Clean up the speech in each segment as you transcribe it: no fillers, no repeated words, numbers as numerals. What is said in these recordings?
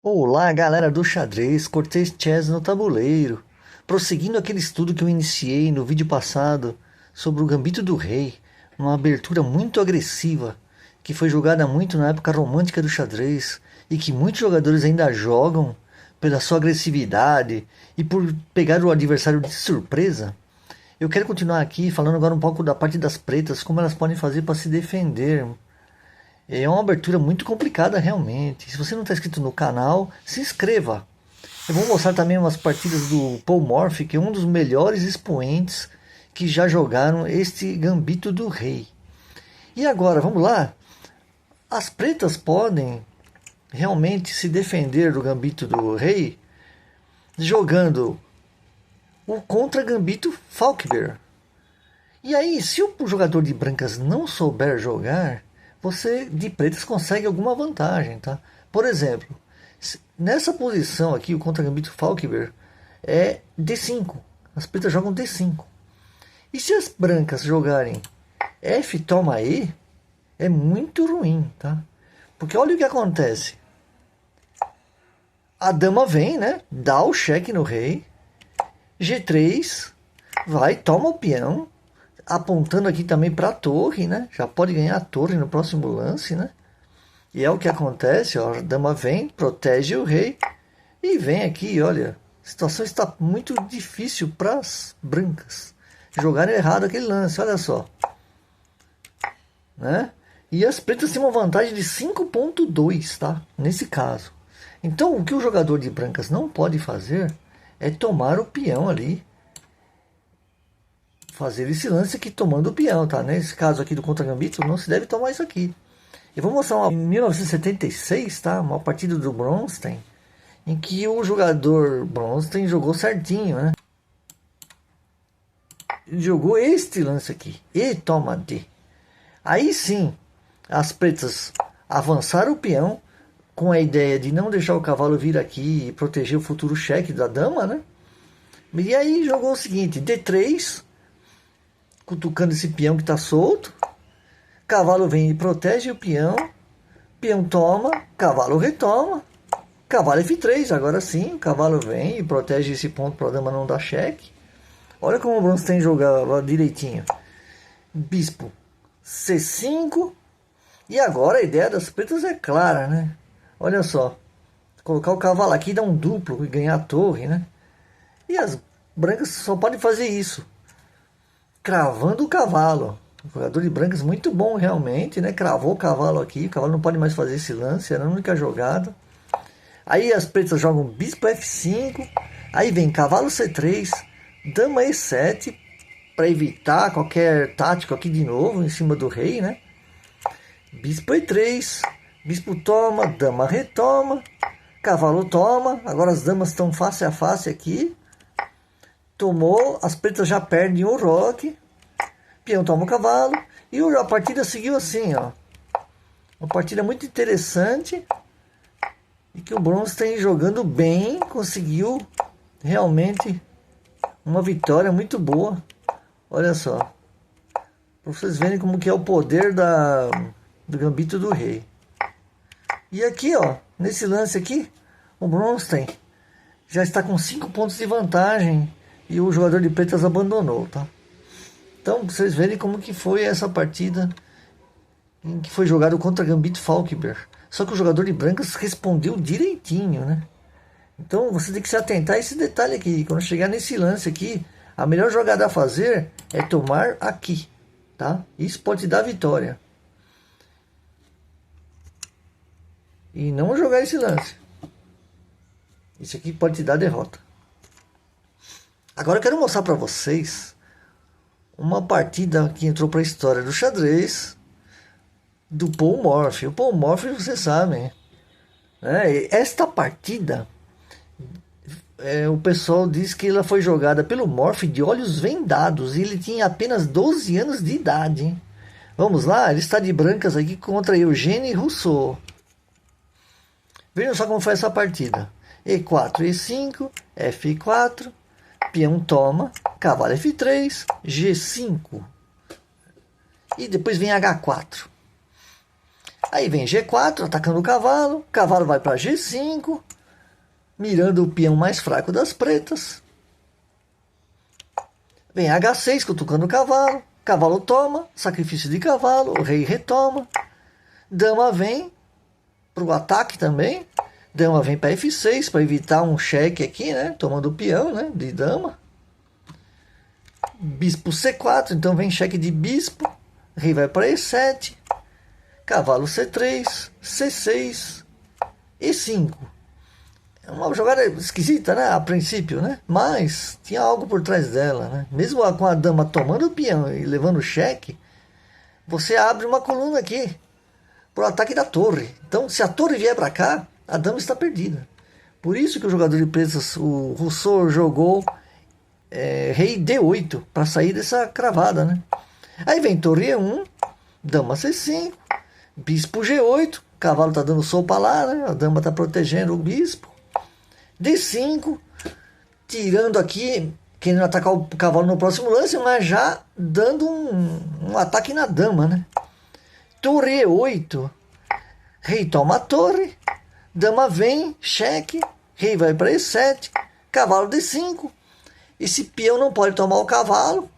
Olá, galera do xadrez, Cortez Chess no tabuleiro. Prosseguindo aquele estudo que eu iniciei no vídeo passado sobre o Gambito do Rei, uma abertura muito agressiva, que foi jogada muito na época romântica do xadrez e que muitos jogadores ainda jogam pela sua agressividade e por pegar o adversário de surpresa. Eu quero continuar aqui falando agora um pouco da parte das pretas, como elas podem fazer para se defender. É uma abertura muito complicada realmente. Se você não está inscrito no canal, se inscreva. Eu vou mostrar também umas partidas do Paul Morphy, que é um dos melhores expoentes que já jogaram este Gambito do Rei. E agora, vamos lá. As pretas podem realmente se defender do Gambito do Rei jogando o contra Gambito Falkbeer. E aí, se o jogador de brancas não souber jogar, você de pretas consegue alguma vantagem, tá? Por exemplo, nessa posição aqui, o contra-gambito Falkbeer é D5. As pretas jogam D5. E se as brancas jogarem F toma E, é muito ruim, tá? Porque olha o que acontece. A dama vem, né? Dá o cheque no rei. G3, vai, toma o peão. Apontando aqui também para a torre, né? Já pode ganhar a torre no próximo lance, né? E é o que acontece, ó. A dama vem, protege o rei. E vem aqui, olha. A situação está muito difícil para as brancas. Jogaram errado aquele lance, olha só. Né? E as pretas têm uma vantagem de 5,2, tá? Nesse caso. Então, o que o jogador de brancas não pode fazer é tomar o peão ali. Fazer esse lance aqui tomando o peão, tá? Nesse caso aqui do contra-gambito, não se deve tomar isso aqui. Eu vou mostrar em 1976, tá? Uma partida do Bronstein, em que o jogador Bronstein jogou certinho, né? Jogou este lance aqui. E toma D. Aí sim, as pretas avançaram o peão, com a ideia de não deixar o cavalo vir aqui e proteger o futuro cheque da dama, né? E aí jogou o seguinte, D3... cutucando esse peão que está solto. Cavalo vem e protege o peão. Peão toma, cavalo retoma. Cavalo F3, agora sim, o cavalo vem e protege esse ponto para a dama não dar cheque. Olha como o Bronstein jogava direitinho. Bispo C5. E agora a ideia das pretas é clara, né? Olha só. Colocar o cavalo aqui, dar um duplo e ganhar a torre, né? E as brancas só podem fazer isso cravando o cavalo. O jogador de brancas muito bom realmente, né? Cravou o cavalo aqui. O cavalo não pode mais fazer esse lance, era a única jogada. Aí as pretas jogam bispo F5. Aí vem cavalo C3, dama E7 para evitar qualquer tático aqui de novo em cima do rei, né? Bispo E3, bispo toma, dama retoma, cavalo toma. Agora as damas estão face a face aqui. Tomou, as pretas já perdem o roque. Peão toma o cavalo. E a partida seguiu assim, ó. Uma partida muito interessante. E que o Bronstein jogando bem, conseguiu realmente uma vitória muito boa. Olha só. Para vocês verem como que é o poder do Gambito do Rei. E aqui, ó, nesse lance aqui, o Bronstein já está com 5 pontos de vantagem. E o jogador de pretas abandonou, tá? Então, vocês verem como que foi essa partida em que foi jogado contra Gambito Falkbeer. Só que o jogador de brancas respondeu direitinho, né? Então, você tem que se atentar a esse detalhe aqui. Quando chegar nesse lance aqui, a melhor jogada a fazer é tomar aqui, tá? Isso pode te dar vitória. E não jogar esse lance. Isso aqui pode te dar derrota. Agora eu quero mostrar para vocês uma partida que entrou para a história do xadrez do Paul Morphy. O Paul Morphy, vocês sabem, né? Esta partida, o pessoal diz que ela foi jogada pelo Morphy de olhos vendados e ele tinha apenas 12 anos de idade, hein? Vamos lá, ele está de brancas aqui contra Eugène Rousseau. Vejam só como foi essa partida. E4, E5, F4... peão toma, cavalo F3, G5. E depois vem H4. Aí vem G4, atacando o cavalo vai para G5. mirando o peão mais fraco das pretas. Vem H6, cutucando o cavalo. Cavalo toma, sacrifício de cavalo, o rei retoma. Dama vem para o ataque também. Dama vem para F6 para evitar um cheque aqui, né? Tomando o peão, né? De dama. Bispo C4, então vem cheque de bispo. Rei vai para E7. Cavalo C3, C6, E5. É uma jogada esquisita, né? A princípio, né? Mas tinha algo por trás dela, né? Mesmo com a dama tomando o peão e levando o cheque, você abre uma coluna aqui para o ataque da torre. Então, se a torre vier para cá, a dama está perdida. Por isso que o jogador de pretas, o Rousseau, jogou rei D8 para sair dessa cravada, né? Aí vem torre E1, dama C5, bispo G8, cavalo tá dando sopa lá, né? A dama tá protegendo o bispo. D5, tirando aqui, querendo atacar o cavalo no próximo lance, mas já dando um ataque na dama, né? Torre E8, rei toma a torre, dama vem, cheque, rei vai para E7, cavalo D5. Esse peão não pode tomar o cavalo,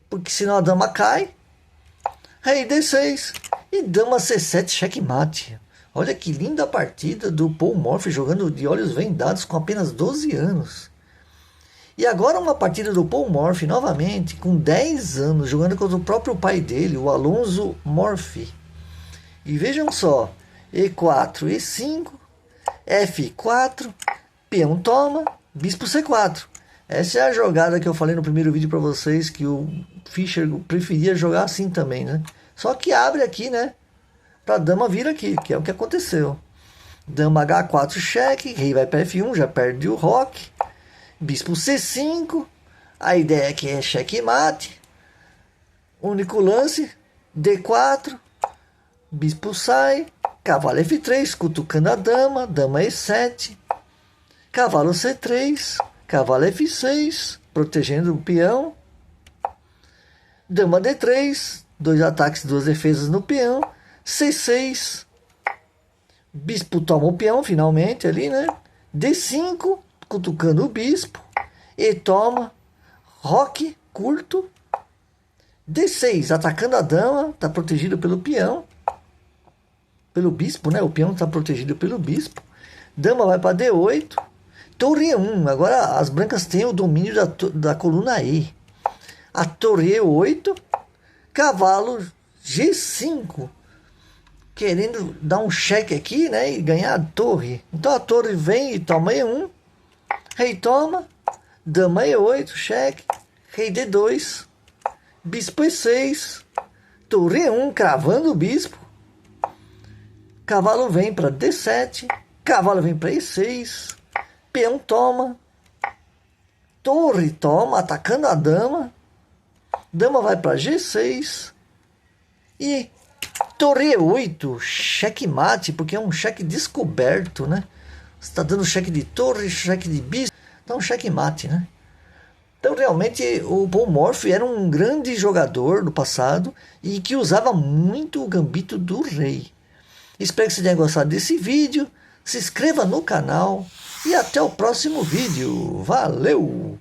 porque senão a dama cai. Rei D6 e dama C7, checkmate. Olha que linda partida do Paul Morphy jogando de olhos vendados com apenas 12 anos. E agora uma partida do Paul Morphy novamente com 10 anos, jogando contra o próprio pai dele, o Alonso Morphy. E vejam só, E4, E5, F4, peão toma, bispo C4. Essa é a jogada que eu falei no primeiro vídeo para vocês, que o Fischer preferia jogar assim também, né? Só que abre aqui, né? Para a dama vir aqui, que é o que aconteceu. Dama H4 cheque, rei vai para F1, já perde o roque. Bispo C5, a ideia aqui é checkmate. Único lance, D4, bispo sai, cavalo F3, cutucando a dama, dama E7, cavalo C3, cavalo F6, protegendo o peão, dama D3, 2 ataques, 2 defesas no peão, C6, bispo toma o peão finalmente ali, né? D5, cutucando o bispo, e toma, roque curto, D6, atacando a dama, está protegido pelo peão, pelo bispo, né? O peão está protegido pelo bispo, dama vai para D8, torre E1, agora as brancas têm o domínio da coluna E, a torre E8, cavalo G5, querendo dar um cheque aqui, né, e ganhar a torre. Então a torre vem e toma E1, rei toma, dama E8, cheque, rei D2, bispo E6, torre E1, cravando o bispo, cavalo vem para D7, cavalo vem para E6, peão toma, torre toma, atacando a dama, dama vai para G6 e torre E8, checkmate, porque é um cheque descoberto, né? Você está dando cheque de torre, cheque de bispo, então checkmate, né? Então realmente o Paul Morphy era um grande jogador do passado e que usava muito o gambito do rei. Espero que você tenha gostado desse vídeo, se inscreva no canal e até o próximo vídeo. Valeu!